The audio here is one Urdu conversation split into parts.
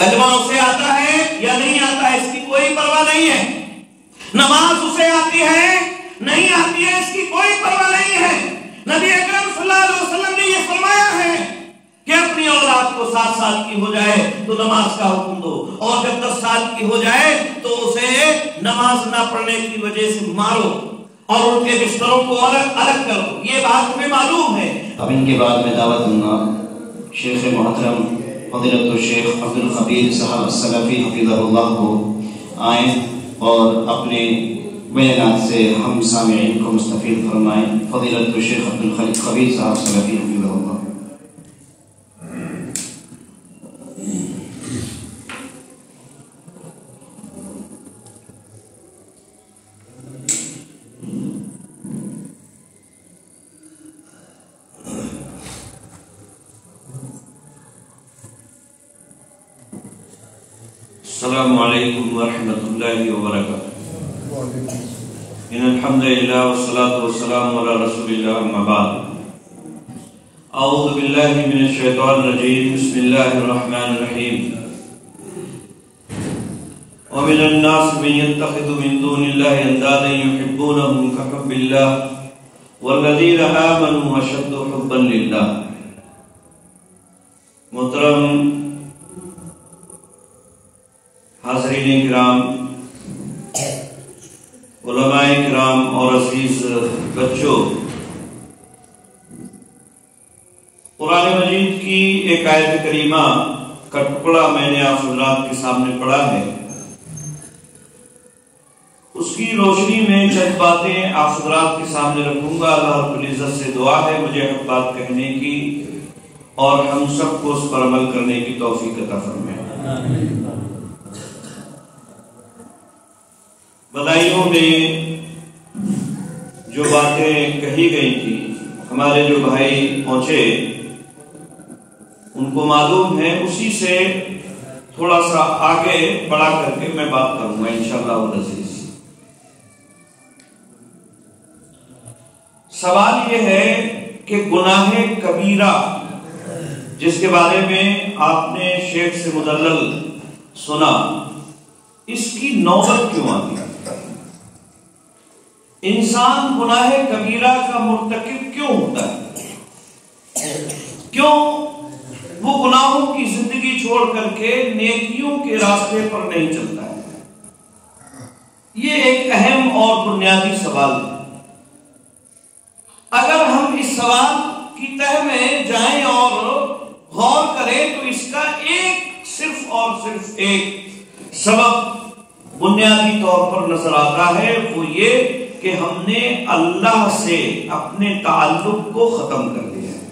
کلمہ اسے آتا ہے یا نہیں آتا ہے اس کی کوئی پرواہ نہیں ہے، نماز اسے آتی ہے نہیں آتی ہے اس کی کوئی پرواہ نہیں ہے۔ نبی اکرم صلی اللہ علیہ وسلم نے یہ فرمایا ہے کہ اپنی اولاد کو 7 سال کی ہو جائے تو نماز کا حکم دو، اور جب 10 سال کی ہو جائے تو اسے نماز نہ پڑھنے کی وجہ سے مارو اور ان کے بستروں کو الگ الگ کرو، یہ بات ہمیں معلوم ہے۔ اب ان کے بعد میں دعوت دوں گا شیخ محترم فضیلت الشیخ عبدالخبیر صاحب السلفی حفظہ اللہ کو آئیں اور اپنے بیانات سے ہم سامعین کو مستفید فرمائیں۔ فضیلت الشیخ عبدالخبیر صاحب السلفی حفظہ اللہ۔ السلام علیکم ورحمۃ اللہ وبرکاتہ۔ ان الحمد للہ والصلاة والسلام علی رسول اللہ، اما بعد۔ اعوذ باللہ من الشیطان الرجیم، بسم اللہ الرحمن الرحیم۔ ومن الناس من يتخذ من دون اللہ اندادا يحبونهم كحب اللہ والذین آمنوا اشد حبا للہ۔ محترم حاضرین کرام، علماء کرام اور عزیز بچوں، قرآن مجید کی ایک آیت کریمہ کا ٹکڑا میں نے آپ حضرات کے سامنے پڑھا ہے، اس کی روشنی میں چند باتیں آپ حضرات کے سامنے رکھوں گا۔ اللہ رب العزت سے دعا ہے مجھے حق بات کہنے کی اور ہم سب کو اس پر عمل کرنے کی توفیق عطا فرمائے۔ بدائیوں میں جو باتیں کہی گئی تھی، ہمارے جو بھائی پہنچے ان کو معلوم ہے، اسی سے تھوڑا سا آگے بڑھا کر کے میں بات کروں گا انشاءاللہ العزیز۔ سوال یہ ہے کہ گناہ کبیرہ جس کے بارے میں آپ نے شیخ سے مدلل سنا، اس کی نوبت کیوں آتی ہے؟ انسان گناہ کبیرہ کا مرتکب کیوں ہوتا ہے؟ کیوں وہ گناہوں کی زندگی چھوڑ کر کے نیکیوں کے راستے پر نہیں چلتا ہے؟ یہ ایک اہم اور بنیادی سوال ہے۔ اگر ہم اس سوال کی تہ میں جائیں اور غور کریں تو اس کا صرف اور صرف ایک سبب بنیادی طور پر نظر آتا ہے، وہ یہ کہ ہم نے اللہ سے اپنے تعلق کو ختم کر دیا ہے۔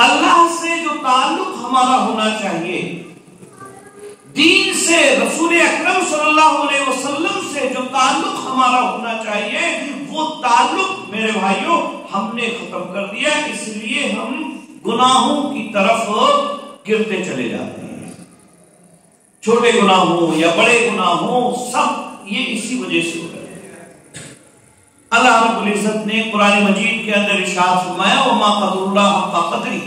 اللہ سے جو تعلق ہمارا ہونا چاہیے، دین سے، رسول اکرم صلی اللہ علیہ وسلم سے جو تعلق ہمارا ہونا چاہیے، وہ تعلق میرے بھائیوں ہم نے ختم کر دیا، اس لیے ہم گناہوں کی طرف گرتے چلے جاتے ہیں۔ چھوٹے گناہ ہوں یا بڑے گناہ ہوں، سب یہ اسی وجہ سے ہو رہے ہیں۔ اللہ رب العزت نے قرآن مجید کے اندر ارشاد فرمایا وَمَا قَدْرُ اللَّهَ حَقَّ قَدْرِهِ،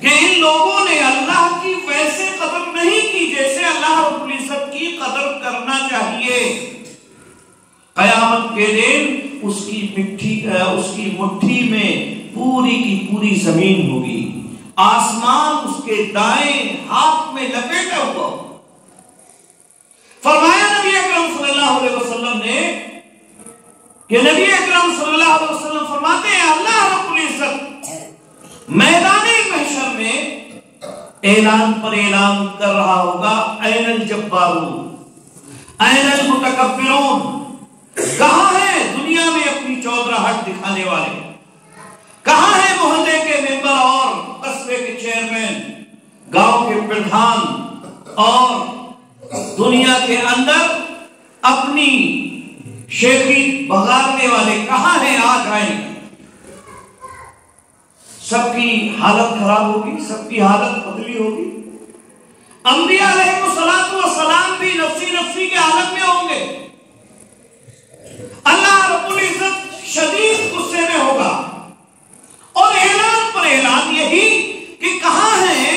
کہ ان لوگوں نے اللہ کی ویسے قدر نہیں کی جیسے اللہ رب العزت کی قدر کرنا چاہیے۔ قیامت کے دن اس کی مٹھی میں پوری کی پوری زمین ہوگی، آسمان اس کے دائیں ہاتھ میں لپیٹا ہوا۔ فرمایا نبی اکرم صلی اللہ علیہ وسلم نے کہ نبی اکرم صلی اللہ علیہ وسلم فرماتے ہیں اللہ رب العزت میدان محشر میں اعلان پر اعلان کر رہا ہوگا، این الجبارون، این المتکبرون، کہاں ہے دنیا میں اپنی چودراہٹ دکھانے والے؟ کہاں ہے محلے کے ممبر اور قصبے کے چیئرمین، گاؤں کے پردھان اور دنیا کے اندر اپنی شیخی بغارنے والے کہاں ہیں؟ آج آئیں گے۔ سب کی حالت خراب ہوگی، سب کی حالت بدلی ہوگی۔ انبیاء علیہ السلام بھی نفسی نفسی کے حالت میں ہوں گے۔ اللہ رب العزت شدید غصے میں ہوگا اور اعلان پر اعلان یہی کہ کہاں ہیں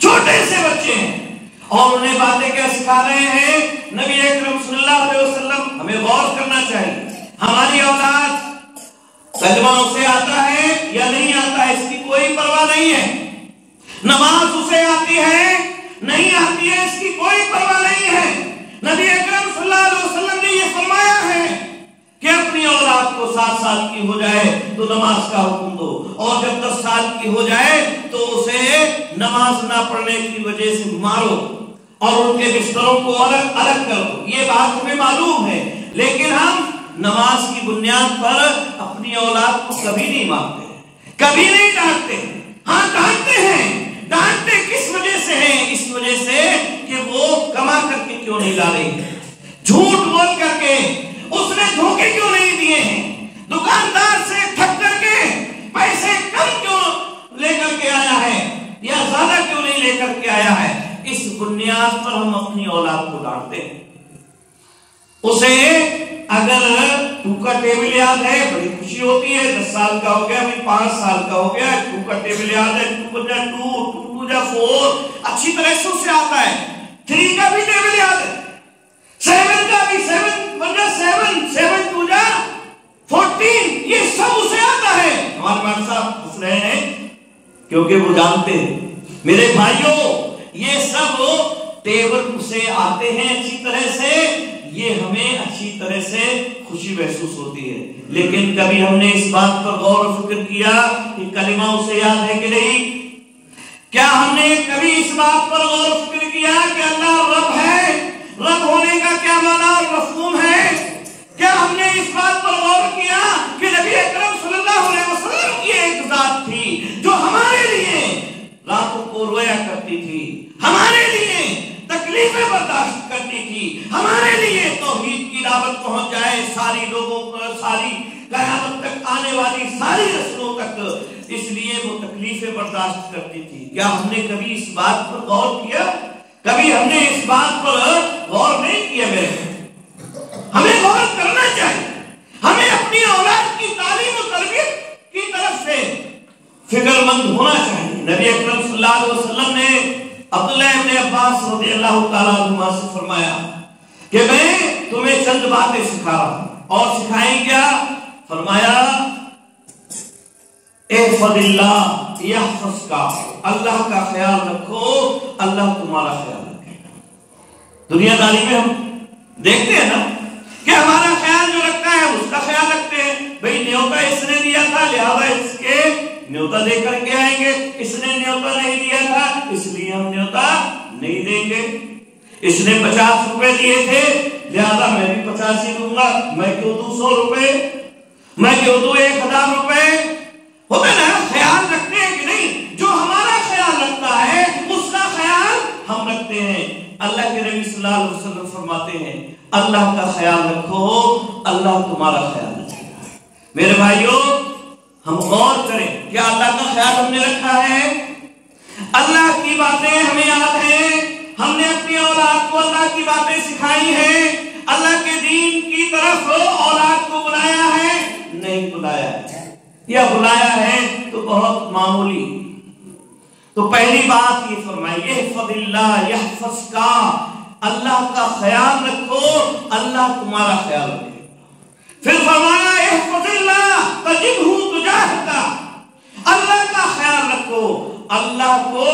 چھوٹے سے بچے ہیں اور انہیں باتیں کیا سکھا رہے ہیں؟ نبی اکرم صلی اللہ علیہ وسلم. ہمیں غور کرنا چاہیے. ہماری اولاد کلمہ اسے آتا ہے یا نہیں آتا ہے اس کی کوئی پرواہ نہیں ہے. نماز اسے آتی ہے نہیں آتی ہے اس کی کوئی پرواہ نہیں ہے. نبی اکرم صلی اللہ علیہ وسلم نے یہ فرمایا ہے کہ اپنی اولاد کو 7 سال کی ہو جائے تو نماز کا حکم دو، اور جب 10 سال کی ہو جائے تو اسے نماز نہ پڑھنے کی وجہ سے مارو اور ان کے بستروں کو الگ الگ کر دو. یہ بات ہمیں معلوم ہے، لیکن ہم نماز کی بنیاد پر اپنی اولاد کو کبھی نہیں مارتے، کبھی نہیں ڈانٹتے. ہاں ڈانٹتے ہیں. ڈانٹتے کس وجہ سے ہیں؟ اس وجہ سے کہ وہ کما کر کے کیوں نہیں لا رہی، جھوٹ بول کر کے اس نے دھوکے کیوں نہیں دیے ہیں، دکاندار سے ٹھگ کر کے پیسے کم کیوں لے کر کے آیا ہے یا زیادہ کیوں نہیں لے کر کے آیا ہے. اس بنیاد پر ہم اپنی اولاد کو ڈانٹتے ہیں. اسے اگر ٹو کا ٹیبل یاد ہے بڑی خوشی ہوتی ہے. 10 سال کا ہو گیا، 5 سال کا ہو گیا، ٹو کا ٹیبل یاد ہے، 2 × 2 2 × 4 اچھی طرح سے اسے آتا ہے. 3 کا بھی ٹیبل یاد ہے، 7 کا بھی 7 × 7 7 2 × 14 یہ سب اسے آتا ہے. ہمارے والد صاحب ہنس رہے ہیں کیونکہ وہ جانتے ہیں. میرے بھائیوں یہ سب ٹیبل اسے آتے ہیں اچھی طرح سے. یہ ہمیں اچھی طرح سے خوشی محسوس ہوتی ہے، لیکن کبھی ہم نے اس بات پر غور و فکر کیا کہ کلمہ اسے یاد ہے کہ نہیں؟ کیا ہم نے کبھی اس بات پر غور و فکر کیا کہ اللہ رب ہے؟ رب ہونے کا کیا معنی اور مفہوم ہے؟ کیا ہم نے اس بات پر غور کیا کہ نبی اکرم صلی اللہ علیہ وسلم کی ایک ذات تھی جو ہمارے لیے راتوں کو رویا کرتی تھی، ہمارے لیے تکلیفیں برداشت کرتی تھی، ہمارے لیے توحید کی دعوت پہنچ جائے ساری لوگوں پر، ساری قیامت تک آنے والی ساری نسلوں تک، اس لیے وہ تکلیفیں برداشت کرتی تھی. کیا ہم نے کبھی اس بات پر غور کیا؟ کبھی ہم نے اس بات پر غور نہیں کیا. ہمیں غور کرنا چاہیے. ہمیں اپنی اولاد کی تعلیم و تربیت کی طرف سے فکر مند ہونا چاہیے. نبی اکرم صلی اللہ علیہ وسلم نے عبداللہ ابن عباس رضی اللہ تعالیٰ عنہ سے فرمایا کہ میں تمہیں چند باتیں سکھا رہا ہوں. اور سکھائیں کیا؟ فرمایا احفظ اللہ یحفظ کا، اللہ کا خیال رکھو اللہ تمہارا خیال رکھے گا. دنیا داری میں ہم دیکھتے ہیں نا کہ ہمارا خیال جو رکھتا ہے اس کا خیال رکھتے ہیں. بھئی نیوتا اس نے دیا تھا لہذا اس کے نیوتا دے کر کے آئیں گے، اس نے نیوتا نہیں دیا تھا اس لیے ہم نیوتا نہیں دیں گے. اس نے 50 روپے دیے تھے لہذا میں بھی 50 ہی دوں گا، میں کیوں دوں 100 روپے، میں کیوں دوں 1000 روپے. ہوتا نا خیال رکھتے ہیں کہ نہیں؟ جو ہمارا خیال رکھتا ہے اس کا خیال ہم رکھتے ہیں. اللہ کے نبی صلی اللہ علیہ وسلم فرماتے ہیں اللہ کا خیال رکھو اللہ تمہارا خیال رکھے گا. میرے بھائیوں ہم غور کریں کیا اللہ کا خیال ہم نے رکھا ہے؟ اللہ کی باتیں ہمیں یاد ہیں، ہم نے اپنی اولاد کو اللہ کی باتیں سکھائی ہیں، اللہ کے دین کی طرف اولاد کو بلایا ہے؟ نہیں بلایا ہے، یا بلایا ہے تو بہت معمولی. تو پہلی بات یہ فرمائی احفظ اللہ یحفظ کا، اللہ کا خیال رکھو اللہ تمہارا خیال رکھے. پھر فرمایا احفظ اللہ تجدہ تجاہک، اللہ کا خیال رکھو اللہ کو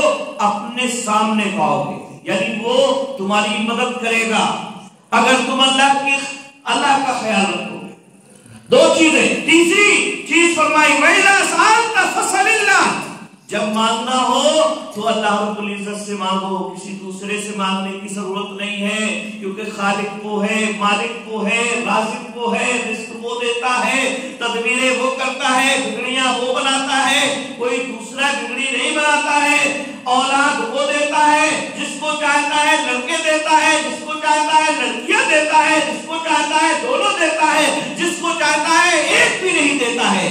اپنے سامنے پاؤ گے، یعنی وہ تمہاری مدد کرے گا اگر تم اللہ کا خیال رکھو گے. 2 چیزیں. تیسری چیز فرمائی وَإِذَا سَأَلْتَ فَاسْأَلِ اللَّهَ، جب مانگنا ہو تو اللہ رب العزت سے مانگو، کسی دوسرے سے مانگنے کی ضرورت نہیں ہے، کیونکہ خالق وہ ہے، مالک وہ ہے، رازق وہ ہے، رزق وہ دیتا ہے، تدبیریں وہ کرتا ہے، بگڑیاں وہ بناتا ہے، کوئی دوسرا بگڑی نہیں بناتا ہے. اولاد وہ دیتا ہے، جس کو چاہتا ہے لڑکے دیتا ہے، جس کو چاہتا ہے لڑکیاں دیتا ہے، جس کو چاہتا ہے دونوں دیتا ہے، جس کو چاہتا ہے ایک بھی نہیں دیتا ہے.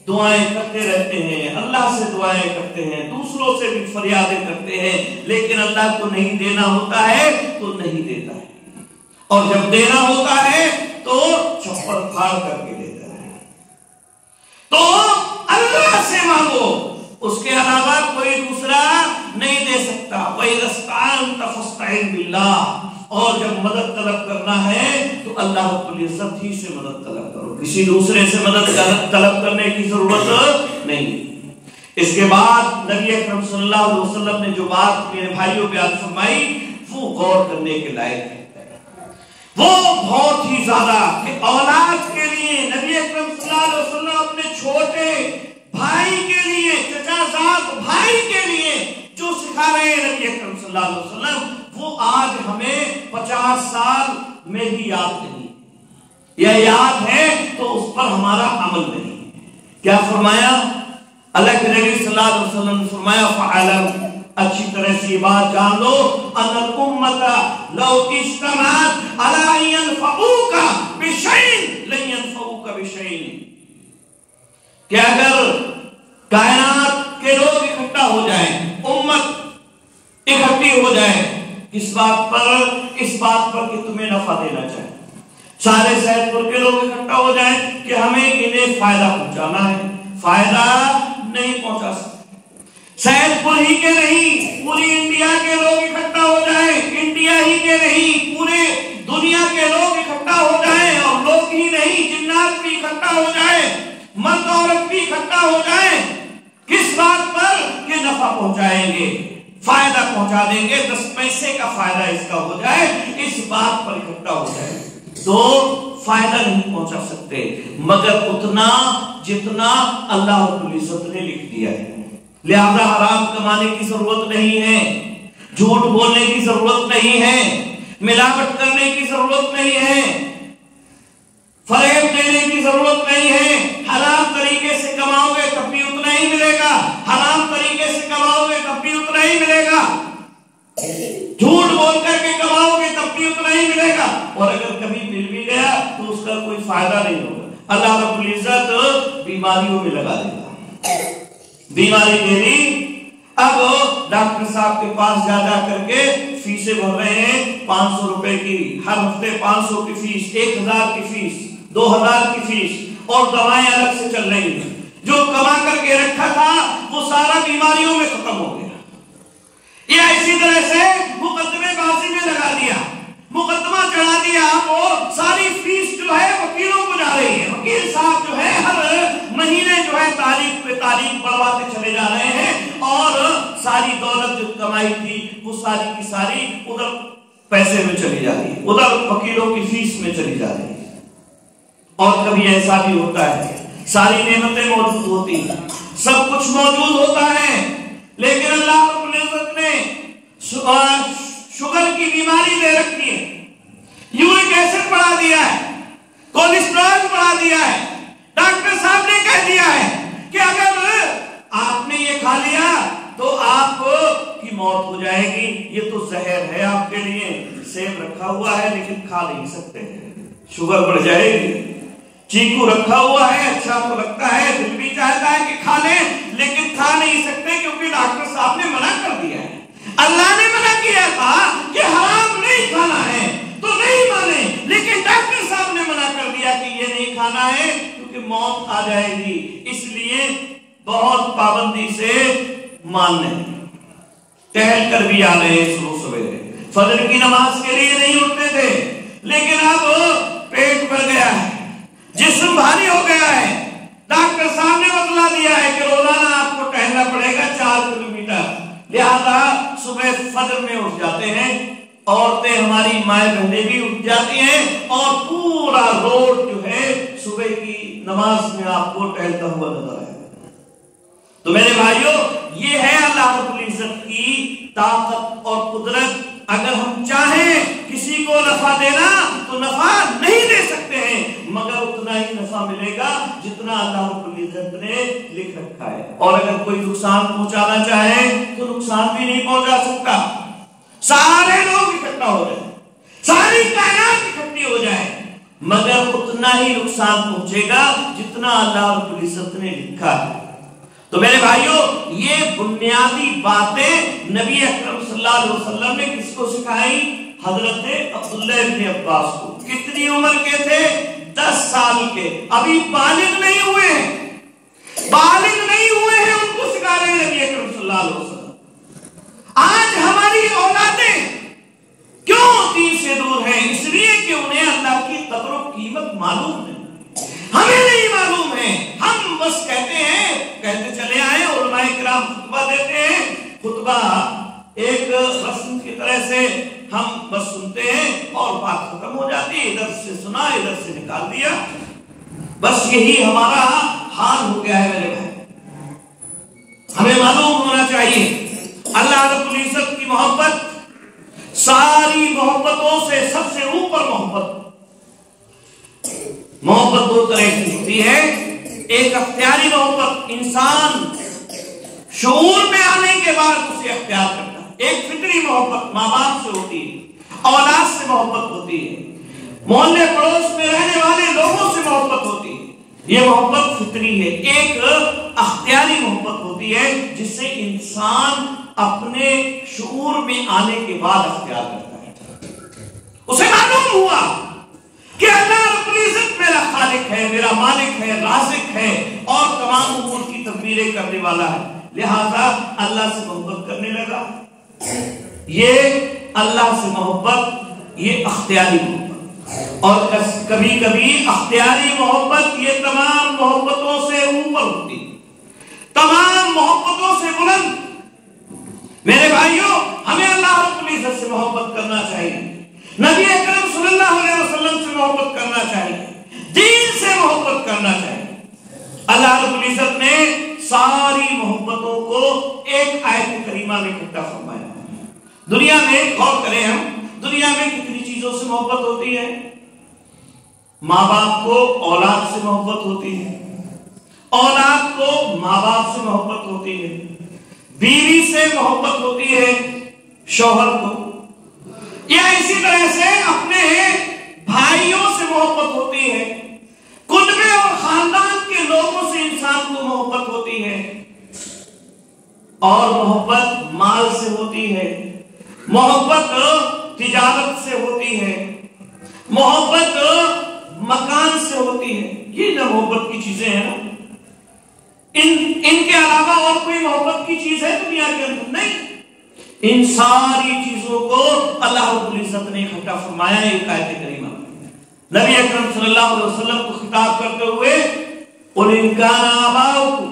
دعائیں کرتے رہتے ہیں، اللہ سے دعائیں کرتے ہیں، دوسروں سے بھی فریادیں کرتے ہیں، لیکن اللہ کو نہیں دینا ہوتا ہے تو نہیں دیتا ہے، اور جب دینا ہوتا ہے تو چپڑ پھاڑ کر کے دیتا ہے. تو اللہ سے مانگو، اس کے علاوہ کوئی دوسرا نہیں دے سکتا. وَإِذَا اسْتَعَنْتَ فَاسْتَعِنْ بِاللَّهِ، اور جب مدد طلب کرنا ہے تو اللہ رب العزت ہی سے مدد طلب کرو، کسی دوسرے سے مدد طلب کرنے کی ضرورت نہیں۔ اس کے بعد نبی اکرم صلی اللہ علیہ وسلم نے جو بات میرے بھائیوں بیان فرمائی وہ غور کرنے کے لائق ہے، وہ بہت ہی زیادہ کہ اولاد کے لیے نبی اکرم صلی اللہ علیہ وسلم اپنے چھوٹے بھائی کے لیے، چچا زاد بھائی کے لیے جو سکھا رہے ہیں نبی اکرم صلی اللہ علیہ وسلم، وہ آج ہمیں 50 سال میں بھی یاد نہیں، یا یاد ہے تو اس پر ہمارا عمل نہیں۔ کیا فرمایا اللہ کے نبی صلی اللہ علیہ وسلم نے فرمایا فَعَلَمْ، اچھی طرح سے یہ بات جان لو، ان الامت لو اجتمعت علی ان ينفعوک بشیء لن ينفعوک بشیء، کہ اگر کائنات کے لوگ اکٹھا ہو جائیں، امت اکٹھی ہو جائے، اس بات پر کہ تمہیں نفع دینا چاہے، سارے سید پور کے لوگ اکٹھا ہو جائیں کہ ہمیں انہیں فائدہ پہنچانا ہے، فائدہ نہیں پہنچا سکتے۔ سید پور ہی کے نہیں، پوری انڈیا کے لوگ اکٹھا ہو جائیں، انڈیا ہی کے نہیں، پورے دنیا کے لوگ اکٹھا ہو جائیں، اور لوگ ہی نہیں جنات بھی اکٹھا ہو جائیں، مرد عورت بھی اکٹھا ہو جائیں، کس بات پر کہ نفع پہنچائیں گے، فائدہ پہنچا دیں گے، 10 پیسے کا فائدہ اس کا ہو جائے، اس بات پر اکٹھا ہو جائے تو فائدہ نہیں پہنچا سکتے مگر اتنا جتنا اللہ رب العزت نے لکھ دیا ہے۔ لہذا حرام کمانے کی ضرورت نہیں ہے، جھوٹ بولنے کی ضرورت نہیں ہے، ملاوٹ کرنے کی ضرورت نہیں ہے، فریب دینے کی ضرورت نہیں ہے۔ حرام طریقے سے کماؤ گے تب بھی اتنا ہی ملے گا، حرام طریقے سے کماؤ گے تب بھی اتنا ہی ملے گا، جھوٹ بول کر کے کماؤ گے تب بھی اتنا ہی ملے گا، اور اگر کبھی مل بھی گیا تو اس کا کوئی فائدہ نہیں ہوگا۔ اللہ رب العزت بیماریوں میں لگا دے گا، بیماری دے دی، اب ڈاکٹر صاحب کے پاس جا کر کے فیسیں بھر رہے ہیں 500 روپے کی، ہر ہفتے 500 کی فیس، 1000 کی فیس، 2000 کی فیس، اور دوائیں الگ سے چل رہی ہیں۔ جو کما کر کے رکھا تھا وہ سارا بیماریوں میں ختم ہو گیا۔ یا اسی طرح سے مقدمے بازی میں لگا دیا، مقدمہ چڑھا دیا، وہ ساری فیس جو ہے وکیلوں کو جا رہی ہے، وکیل صاحب جو ہے ہر مہینے جو ہے تاریخ پہ تاریخ بڑھواتے چلے جا رہے ہیں، اور ساری دولت جو کمائی تھی وہ ساری کی ساری ادھر پیسے میں چلی جا رہی ہے، ادھر وکیلوں کی فیس میں چلی جا رہی ہے۔ اور کبھی ایسا بھی ہوتا ہے ساری نعمتیں موجود ہوتی ہیں، سب کچھ موجود ہوتا ہے، لیکن اللہ رب العزت نے شوگر کی بیماری دے رکھی ہے، یورک ایسڈ بڑھا دیا ہے، کولیسٹرول بڑھا دیا ہے، ڈاکٹر صاحب نے کہہ دیا ہے کہ اگر آپ نے یہ کھا لیا تو آپ کی موت ہو جائے گی، یہ تو زہر ہے آپ کے لیے، سیب رکھا ہوا ہے لیکن کھا نہیں سکتے، شوگر بڑھ جائے گی، چیکو رکھا ہوا ہے، اچھا آپ کو لگتا ہے، دل بھی چاہتا ہے کہ کھا لیں لیکن کھا نہیں سکتے کیونکہ ڈاکٹر صاحب نے منع کر دیا ہے۔ اللہ نے منع کیا تھا کہ حرام نہیں کھانا ہے تو نہیں مانے، لیکن ڈاکٹر صاحب نے منع کر دیا کہ یہ نہیں کھانا ہے کیونکہ موت آ جائے گی، اس لیے بہت پابندی سے ماننے، ٹہل کر بھی آ رہے ہیں، صبح سویرے فجر کی نماز کے لیے نہیں اٹھتے تھے، لیکن اب پیٹ بھر گیا ہے، جسم بھاری ہو گیا ہے، ڈاکٹر صاحب نے بتلا دیا ہے کہ روزانہ آپ کو ٹہلنا پڑے گا 4 کلومیٹر، لہذا صبح فجر میں اٹھ جاتے ہیں، عورتیں ہماری مائیں بہنیں بھی اٹھ جاتی ہیں، اور پورا روڈ جو ہے صبح کی نماز میں آپ کو ٹہلتا ہوا نظر آئے۔ تو میرے بھائیوں، یہ ہے اللہ رب العزت کی طاقت اور قدرت۔ اگر ہم چاہیں کسی کو نفع دینا تو نفع نہیں دے سکتے ہیں، مگر اتنا ہی نفع ملے گا جتنا اللہ رب العزت نے لکھ رکھا ہے، اور اگر کوئی نقصان پہنچانا چاہے تو نقصان بھی نہیں پہنچا سکتا۔ سارے لوگ اکٹھا ہو جائیں، ساری کائنات اکٹھی ہو جائے، مگر اتنا ہی نقصان پہنچے گا جتنا اللہ رب العزت نے لکھا ہے۔ تو میرے بھائیوں، یہ بنیادی باتیں نبی اکرم صلی اللہ علیہ وسلم نے کس کو سکھائی؟ حضرت عبداللہ ابن عباس کو۔ کتنی عمر کے تھے؟ 10 سال کے، ابھی بالغ نہیں ہوئے ہیں، بالغ نہیں ہوئے ہیں، ان کو سکھا رہے ہیں نبی اکرم صلی اللہ علیہ وسلم۔ آج ہماری صاحب خطبہ دیتے ہیں، خطبہ ایک رسم کی طرح سے ہم بس سنتے ہیں اور بات ختم ہو جاتی ہے، ادھر سے سنا ادھر سے نکال دیا، بس یہی ہمارا حال ہو گیا ہے میرے بھائی۔ ہمیں معلوم ہونا چاہیے اللہ رب العزت کی محبت ساری محبتوں سے سب سے اوپر محبت دو طرح کی ہوتی ہے، ایک اختیاری محبت، انسان شعور میں آنے کے بعد اسے اختیار کرتا ہے، ایک فطری محبت ماں باپ سے ہوتی ہے، اولاد سے محبت ہوتی ہے، محلے پڑوس میں رہنے والے لوگوں سے محبت ہوتی ہے، یہ محبت فطری ہے۔ ایک اختیاری محبت ہوتی ہے جس سے انسان اپنے شعور میں آنے کے بعد اختیار کرتا ہے، اسے معلوم ہوا کہ اللہ رب العزت میرا خالق ہے، میرا مالک ہے، رازق ہے اور تمام امور کی تدبیریں کرنے والا ہے، لہذا اللہ سے محبت کرنے لگا۔ یہ اللہ سے محبت، یہ اختیاری محبت، اور کبھی کبھی اختیاری محبت یہ تمام محبتوں سے اوپر ہوتی ہے، تمام محبتوں سے بلند۔ میرے بھائیوں، ہمیں اللہ رب العزت سے محبت کرنا چاہیے، نبی اکرم صلی اللہ علیہ وسلم سے محبت کرنا چاہیے، دین سے محبت کرنا چاہیے۔ اللہ رب العزت نے ساری محبتوں کو ایک آیت کریمہ میں اکٹھا فرمایا۔ دنیا میں غور کریں، ہم دنیا میں کتنی چیزوں سے محبت ہوتی ہے؟ ماں باپ کو اولاد سے محبت ہوتی ہے، اولاد کو ماں باپ سے محبت ہوتی ہے، بیوی سے محبت ہوتی ہے شوہر کو، یا اسی طرح سے اپنے بھائیوں سے محبت ہوتی ہے، کنبے اور خاندان کے لوگوں سے انسان کو محبت ہوتی ہے، اور محبت مال سے ہوتی ہے، محبت تجارت سے ہوتی ہے، محبت مکان سے ہوتی ہے۔ یہ نہ محبت کی چیزیں ہیں نا، ان کے علاوہ اور کوئی محبت کی چیز ہے دنیا کے اندر؟ نہیں۔ ان ساری چیزوں کو اللہ رب العزت نے اکٹھا فرمایا ایک آیت کریمہ۔ نبی اکرم صلی اللہ علیہ وسلم کو خطاب کرتے ہوئے قُلْ إِنْ كَانَ آبَاؤُكُمْ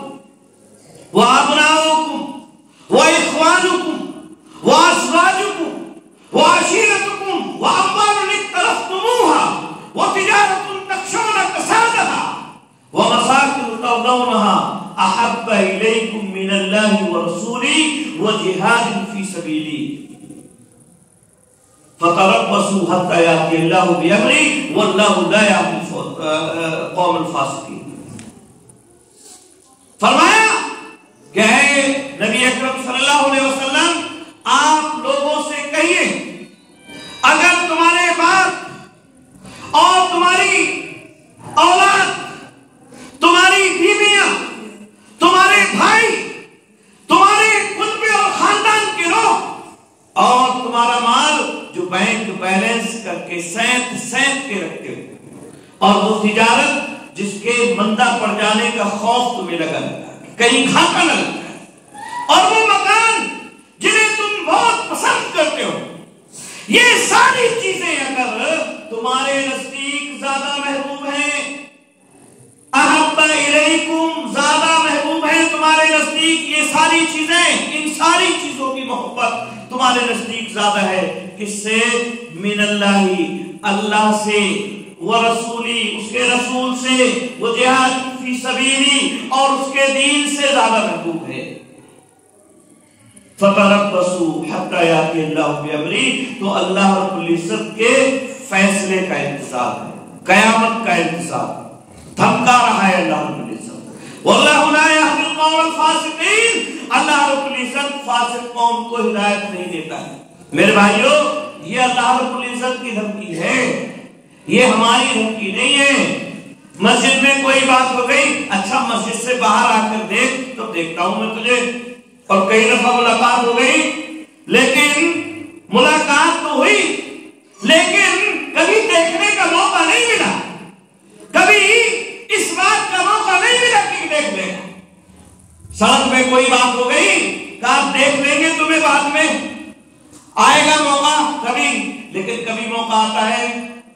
وَأَبْنَاؤُكُمْ وَإِخْوَانُكُمْ وَأَزْوَاجُكُمْ وَعَشِيرَتُكُمْ وَأَمْوَالٌ اقْتَرَفْتُمُوهَا وَتِجَارَةٌ تَخْشَوْنَ كَسَادَهَا وَمَسَاكِنُ تَرْضَوْنَهَا أَحَبَّ إِلَيْكُمْ مِنَ اللَّهِ وَرَسُولِهِ وَجِهَادٍ فِي سَبِيلِهِ فَتَرَبَّصُوا حَتَّى يَأْتِيَ اللَّهُ بِأَمْرِهِ وَاللَّهُ لَا يَهْدِي الْقَوْمَ الْفَاسِقِينَ۔ فرمایا کہ اے نبی اکرم صلی اللہ علیہ وسلم، آپ لوگوں سے کہیے اگر تمہارے باپ اور تمہاری اولاد، تمہاری بیویاں، تمہارے بھائی، تمہارے کنبے اور خاندان کے لوگ، اور تمہارا مال جو بینک بیلنس کر کے سینت کے رکھتے ہو، اور وہ تجارت جس کے مندہ پڑ جانے کا خوف تمہیں لگا ہے، کہیں گھاٹا نہ لگتا ہے، اور وہ مکان جنہیں تم بہت پسند کرتے ہو، یہ ساری چیزیں اگر تمہارے نزدیک زیادہ محبوب ہیں، احب الیکم زیادہ محبوب ہیں تمہارے نزدیک، یہ ساری چیزیں، ان ساری چیزوں کی محبت تمہارے نزدیک زیادہ ہے، کس سے؟ من اللہ، اللہ سے، ورسولی، اس کے رسول سے، وجہاد فی سبیلی، اور اس کے دین سے زیادہ محبوب ہے۔ فَتَرَبَّصُوا حَتَّى يَأْتِيَ اللَّهُ بِأَمْرِهِ، تو اللہ رب العزت کے فیصلے کا انتظار ہے، قیامت کا انتظار، دھمکا رہا ہے اللہ رب العزت۔ وَاللَّهُ لَا يَهْدِي الْقَوْمَ الْفَاسِقِينَ، اللہ رب العزت فاسق قوم کو ہدایت نہیں دیتا ہے۔ میرے بھائیو، یہ اللہ رب العزت کی دھمکی ہے، یہ ہماری دھمکی نہیں ہے۔ مسجد میں کوئی بات ہو گئی، اچھا مسجد سے باہر آ کر دیکھ، تو دیکھتا ہوں میں تجھے، اور کئی دفعہ ملاقات ہو گئی، لیکن ملاقات تو ہوئی، لیکن کبھی دیکھنے کا موقع نہیں ملا، کبھی اس بات کا موقع نہیں ملا کہ دیکھ لیں۔ سڑک میں کوئی بات ہو گئی، کہا دیکھ لیں گے تمہیں بعد میں، آئے گا موقع کبھی، لیکن کبھی موقع آتا ہے،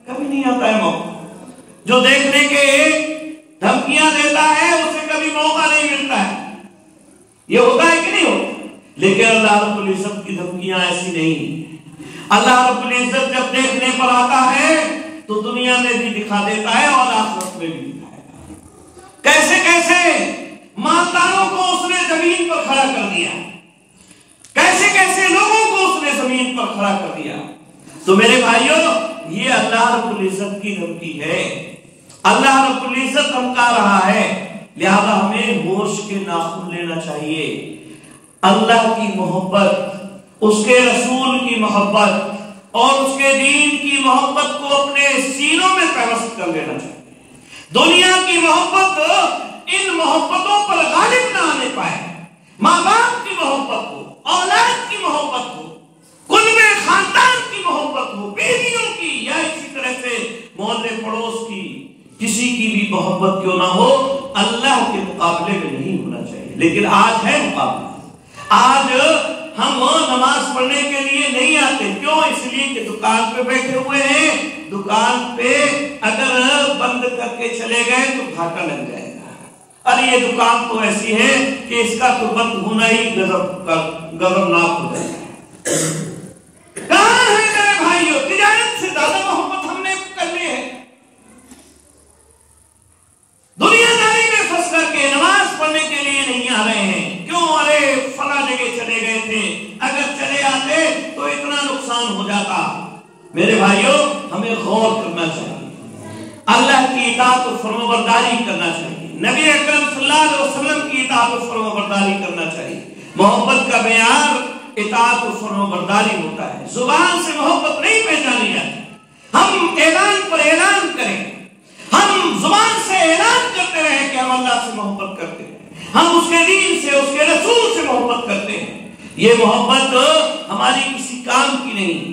کبھی نہیں آتا ہے موقع۔ جو دیکھنے کے دھمکیاں دیتا ہے اسے کبھی موقع نہیں ملتا ہے۔ یہ ہوتا ہے کہ نہیں ہوتا؟ لیکن اللہ رب العزت کی دھمکیاں ایسی نہیں۔ اللہ رب العزت جب دیکھنے پر آتا ہے تو دنیا میں بھی دکھا دیتا ہے اور آخرت میں بھی دکھائے گا۔ کیسے کیسے مالداروں کو اس نے زمین پر کھڑا کر دیا، کیسے کیسے لوگوں کو اس نے زمین پر کھڑا کر دیا۔ تو میرے بھائیوں، یہ اللہ رب العزت کی دھمکی ہے۔ اللہ رب العزت دھمکا رہا ہے، لہذا ہمیں ہوش کے ناخن لینا چاہیے۔ اللہ کی محبت، اس کے رسول کی محبت اور اس کے دین کی محبت کو اپنے سینوں میں پیوست کر لینا چاہیے۔ دنیا کی محبت ان محبتوں پر غالب نہ آنے پائے۔ ماں باپ کی محبت ہو، اولاد کی محبت ہو، کل میں خاندان کی محبت ہو، بیویوں کی یا اسی طرح سے محلے پڑوس کی، کسی کی بھی محبت کیوں نہ ہو، اللہ کے مقابلے میں نہیں ہونا چاہیے۔ لیکن آج ہے مقابلہ۔ آج ہم نماز پڑھنے کے لیے نہیں آتے، کیوں؟ اس لیے کہ دکان پہ بیٹھے ہوئے ہیں، دکان پہ اگر بند کر کے چلے گئے تو گھاٹا لگ جائے گا۔ ارے یہ دکان تو ایسی ہے کہ اس کا تو بند ہونا ہی غضبناک ہو جائے گا۔ کہاں ہے میرے بھائیوں؟ تجارت سے زیادہ محبت ہم نے کر لی ہے۔ دنیا داری میں پھنس کر کے نماز پڑھنے کے لیے نہیں آ رہے ہیں، کیوں؟ ارے فلاں جگہ چلے گئے تھے، اگر چلے آتے تو اتنا نقصان ہو جاتا۔ میرے بھائیوں، ہمیں غور کرنا چاہیے، اللہ کی اطاعت و فرمانبرداری کرنا چاہیے، نبی اکرم صلی اللہ علیہ وسلم کی اطاعت و فرمانبرداری کرنا چاہیے۔ محبت کا معیار اطاعت و فرمانبرداری ہوتا ہے، زبان سے محبت نہیں پہچانی جاتی۔ ہم اعلان پر اعلان کریں، ہم زبان سے اعلان کرتے رہیں کہ ہم اللہ سے محبت کرتے ہیں، ہم اس کے دین سے، اس کے رسول سے محبت کرتے ہیں، یہ محبت ہماری کسی کام کی نہیں۔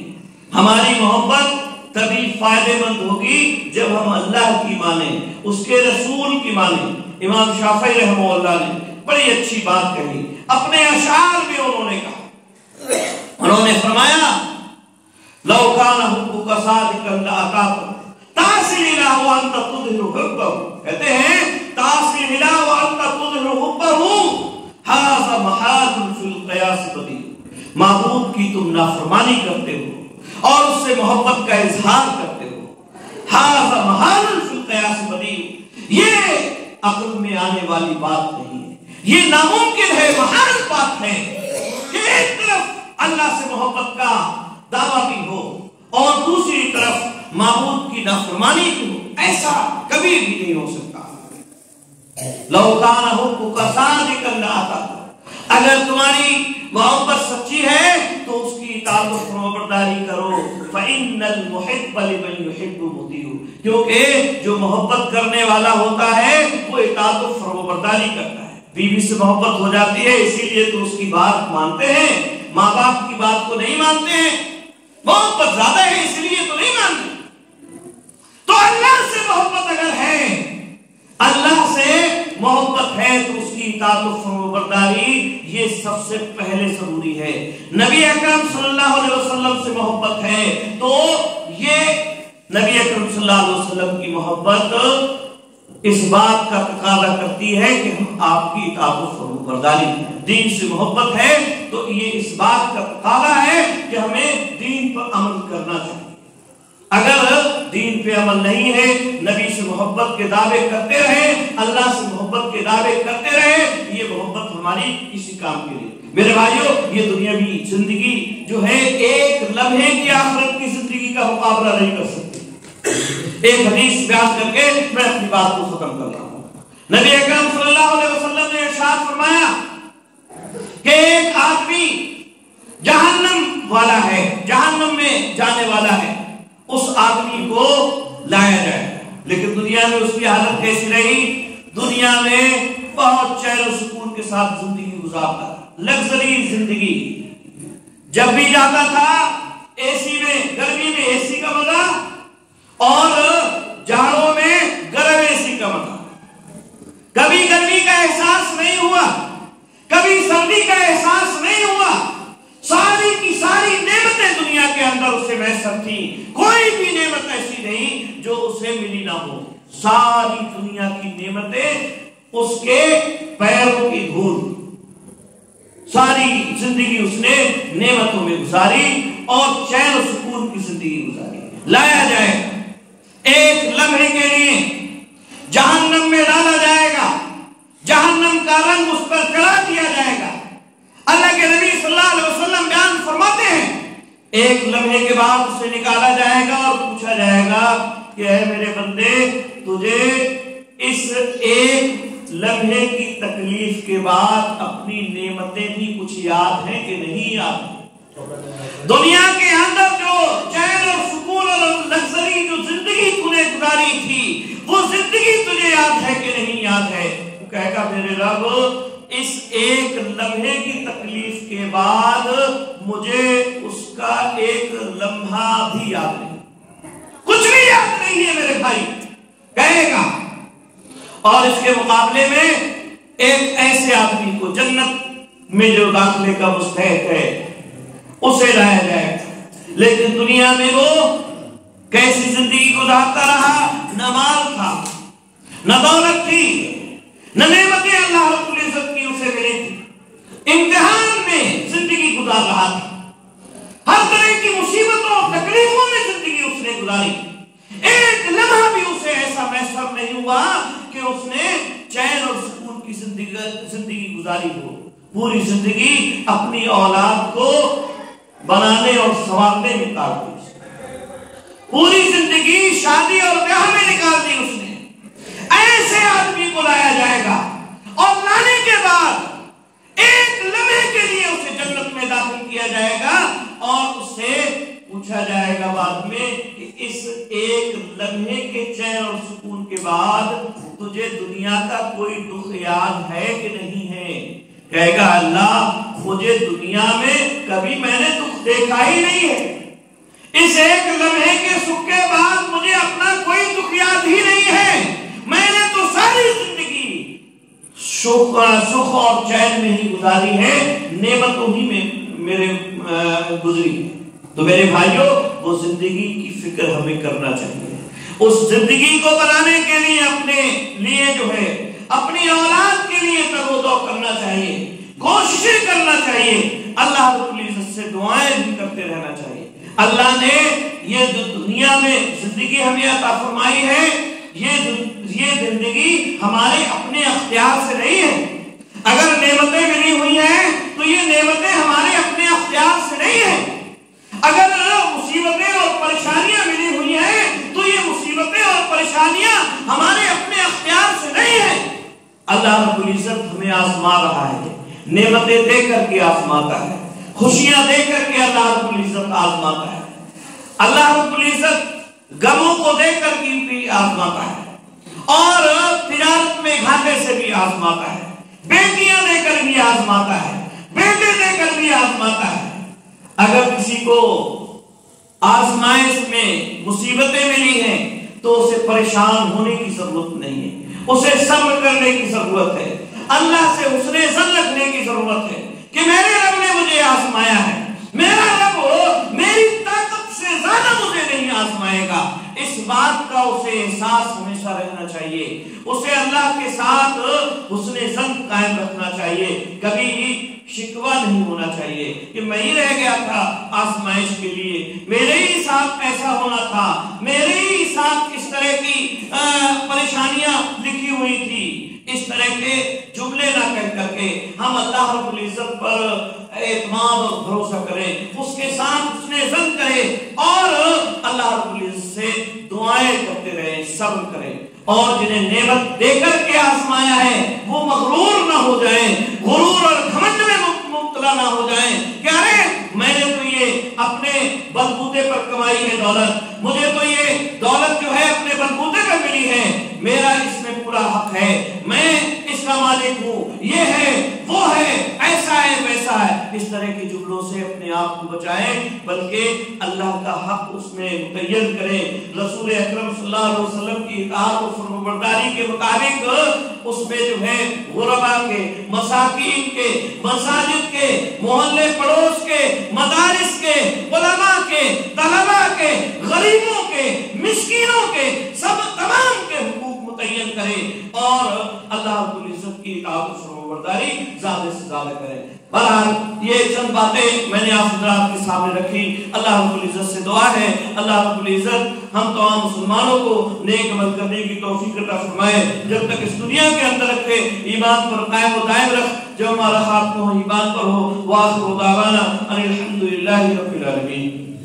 ہماری محبت تبھی فائدے مند ہوگی جب ہم اللہ کی مانیں، اس کے رسول کی مانیں۔ امام شافعی رحمہ اللہ نے بڑی اچھی بات کہی، اپنے اشعار میں انہوں نے کہا، انہوں نے فرمایا لو کان حبک صادقا لاطاعتک تحصل الہ وانت تظہر حبہ، کہتے ہیں تحصل الہ وانت تظہر حبہ ھذا محال فی القیاس بدیع، معبود کی تم نافرمانی کرتے ہو اور اس سے محبت کا اظہار کرتے ہو، ھذا محال فی القیاس بدیع، یہ عقل میں آنے والی بات نہیں ہے، یہ ناممکن ہے، محال بات ہے کہ ایک طرف اللہ سے محبت کا دعویٰ بھی ہو اور دوسری طرف معبود کی نافرمانی بھی ہو۔ ایسا کبھی بھی نہیں ہو سکتا۔ لو کان حبک صادقا لاطعتک، اگر تمہاری محبت سچی ہے تو اس کی اطاعت و فرمانبرداری کرو، فإن المحب لمن يحب مطیع، کیونکہ جو محبت کرنے والا ہوتا ہے وہ اطاعت و فرمانبرداری کرتا ہے۔ بیوی سے محبت ہو جاتی ہے اسی لیے تو اس کی بات مانتے ہیں، ماں باپ کی بات کو نہیں مانتے ہیں، محبت زیادہ ہے اس لیے تو نہیں مانتے۔ تو اللہ سے محبت اگر ہے، اللہ سے محبت ہے تو اس کی اطاعت و فرمانبرداری یہ سب سے پہلے ضروری ہے۔ نبی اکرم صلی اللہ علیہ وسلم سے محبت ہے تو یہ نبی اکرم صلی اللہ علیہ وسلم کی محبت اس بات کا تقاضا کرتی ہے کہ ہم آپ کی اطاعت و فرمانبرداری کریں۔ دین سے محبت ہے تو یہ اس بات کا تقاضا ہے کہ ہمیں دین پر عمل کرنا چاہیے۔ اگر دین پہ عمل نہیں ہے، نبی سے محبت کے دعوے کرتے رہے، اللہ سے محبت کے دعوے کرتے رہے، یہ محبت ہماری کسی کام کے لیے۔ میرے بھائیوں، یہ دنیاوی زندگی جو ہے ایک لمحے کی آخرت کی زندگی کا مقابلہ نہیں کر سکتی۔ ایک حدیث بیان کر کے میں اپنی بات کو ختم کر رہا ہوں۔ نبی اکرم صلی اللہ علیہ وسلم نے ارشاد فرمایا کہ ایک آدمی جہنم والا ہے، جہنم میں جانے والا ہے، اس آدمی کو لایا جائے، لیکن دنیا میں اس کی حالت کیسی رہی؟ دنیا میں بہت چین و سکون کے ساتھ زندگی گزارتا، لگژری زندگی، جب بھی جاتا تھا اے سی میں، گرمی میں اے سی کا مزہ اور جاڑوں میں گرم اے سی کا مزہ، کبھی گرمی کا احساس نہیں ہوا، کبھی سردی کا احساس نہیں ہوا، ساری کی ساری نعمتیں دنیا کے اندر اسے میسر تھی، کوئی بھی نعمت ایسی نہیں جو اسے ملی نہ ہو، ساری دنیا کی نعمتیں اس کے پیروں کی دھول، ساری زندگی اس نے نعمتوں میں گزاری اور چین و سکون کی زندگی گزاری. لایا جائے گا ایک لمحے کے لیے جہنم میں ڈالا جائے گا, جہنم کا رنگ اس پر چڑھا دیا جائے گا. اللہ کے نبی صلی اللہ علیہ وسلم بیان فرماتے ہیں ایک لمحے کے بعد اسے نکالا جائے گا اور پوچھا جائے گا کہ اے میرے بندے, تجھے اس ایک لمحے کی تکلیف کے بعد اپنی نعمتیں بھی کچھ یاد ہیں کہ نہیں یاد ہیں؟ دنیا کے اندر جو چین اور سکون اور لگژری جو زندگی تو نے گزاری تھی, وہ زندگی تجھے یاد ہے کہ نہیں یاد ہے؟ تو کہے گا میرے رب, اس ایک لمحے کی تکلیف کے بعد مجھے اس کا ایک لمحہ بھی یاد نہیں, کچھ بھی یاد نہیں ہے میرے بھائی, کہے گا. اور اس کے مقابلے میں ایک ایسے آدمی کو جنت میں جو داخلے کا مستحق ہے اسے لایا جائے گا, لیکن دنیا میں وہ کیسی زندگی گزارتا رہا؟ نہ مال تھا, نہ دولت تھی, نہ نعمتیں اللہ رب العزت کی اسے ملی تھی, امتحان میں زندگی گزار رہا تھا, ہر طرح کی مصیبتوں اور تکلیفوں میں زندگی اس نے گزاری. ایک لمحہ بھی اسے ایسا میسر نہیں ہوا کہ اس نے چین اور سکون کی زندگی گزاری ہو. پوری زندگی اپنی اولاد کو بنانے اور سنوارنے میں نکال دی, پوری زندگی شادی اور بیاہ میں نکال دی اس نے. ایسے آدمی کو لایا جائے گا اور لانے کے بعد ایک لمحے کے لیے اسے جنت میں داخل کیا جائے گا اور اس سے پوچھا جائے گا بعد میں کہ اس ایک لمحے کے چین اور سکون کے بعد تجھے دنیا کا کوئی دکھ یاد ہے کہ نہیں ہے؟ کہے گا اللہ, مجھے دنیا میں کبھی میں نے دکھ دیکھا ہی نہیں ہے, اس ایک لمحے کے سکھ کے بعد مجھے اپنا کوئی دکھ یاد ہی نہیں ہے. میں نے تو ساری زندگی سکھ اور چین میں ہی گزاری ہے, نعمتوں ہی میں میرے گزری. تو میرے بھائیوں, وہ زندگی کی فکر ہمیں کرنا چاہیے. اس زندگی کو بنانے کے لیے اپنے لیے جو ہے اپنی اولاد کے لیے تگودو کرنا چاہیے, کوششیں کرنا چاہیے, اللہ رب العزت سے دعائیں بھی کرتے رہنا چاہیے. اللہ نے یہ جو دنیا میں زندگی ہمیں عطا فرمائی ہے, یہ زندگی ہمارے اپنے اختیار سے نہیں ہے. اگر نعمتیں ملی ہوئی ہیں تو یہ نعمتیں ہمارے اپنے اختیار سے نہیں ہیں. اگر مصیبتیں اور پریشانیاں ملی ہوئی ہیں تو یہ مصیبتیں اور پریشانیاں ہمارے اپنے اختیار سے نہیں ہیں. اللہ رب العزت ہمیں آزما رہا ہے, نعمتیں دے کر کے آزماتا ہے, خوشیاں دے کر کے اللہ رب العزت آزماتا ہے. اللہ رب العزت غموں کو دے کر کے بھی آزماتا ہے اور تجارت میں گھاٹے سے بھی آزماتا ہے, بیٹیاں دے کر بھی آزماتا ہے, بیٹے دے کر بھی آزماتا ہے. اگر کسی کو آزمائش میں مصیبتیں ملی ہیں تو اسے پریشان ہونے کی ضرورت نہیں ہے, اسے صبر کرنے کی ضرورت ہے, اللہ سے حسن ظن رکھنے کی ضرورت ہے کہ میرے رب نے مجھے آزمایا ہے, میرا رب میری طاقت سے زیادہ مجھے نہیں آزمائے گا. اس بات کا اسے احساس ہمیشہ رہنا چاہیے, اسے اللہ کے ساتھ حسن ظن قائم رکھنا چاہیے. کبھی شکوہ نہیں ہونا چاہیے کہ میں ہی رہ گیا تھا آزمائش کے لیے, میرے ہی ساتھ ایسا ہونا تھا, میرے ہی ساتھ اس طرح کی پریشانیاں لکھی ہوئی تھی. اس طرح کے جملے نہ کہہ کر کے ہم اللہ رب العزت پر اعتماد اور بھروسہ کریں, اس کے ساتھ اس نے ظن کرے اور اللہ رب العزت سے دعائیں کرتے رہیں, صبر کریں. اور جنہیں نعمت دے کر کے آزمایا ہے وہ مغرور نہ ہو جائیں, غرور اور گھمنڈ میں مبتلا نہ ہو جائیں کہ ارے میں نے تو یہ اپنے بلبوتے پر کمائی ہے دولت, مجھے تو یہ دولت جو ہے اپنے بلبوتے پر ملی ہے, میرا اس میں پورا حق ہے, میں اس کا مالک ہوں, یہ ہے وہ ہے, ایسا ہے ویسا ہے. اس طرح کے جملوں سے اپنے آپ کو بچائیں, بلکہ اللہ کا حق اس میں متعین کریں. رسول اکرم صلی اللہ علیہ وسلم کی اطاعت و فرمانبرداری کے مطابق اس میں جو ہے غربا کے, مساکین کے, مساجد کے, محلے پڑوس کے, مدارس کے, علماء کے, طلباء کے, غریبوں کے, مسکینوں کے, سب تمام کے حقوق متعین کرے اور اللہ رب العزت کی اطاعت و فرمانبرداری زیادہ سے زیادہ کرے. بہرحال یہ چند باتیں میں نے آپ حضرات کے سامنے رکھی. اللہ رب العزت سے دعا ہے اللہ رب العزت ہم تمام مسلمانوں کو نیک عمل کرنے کی توفیق عطا فرمائے. جب تک اس دنیا کے اندر رکھے ایمان پر قائم و دائم رکھ. جب ہمارا خاتمہ ایمان پر ہو. وآخر دعوانا ان الحمد للہ رب العالمین.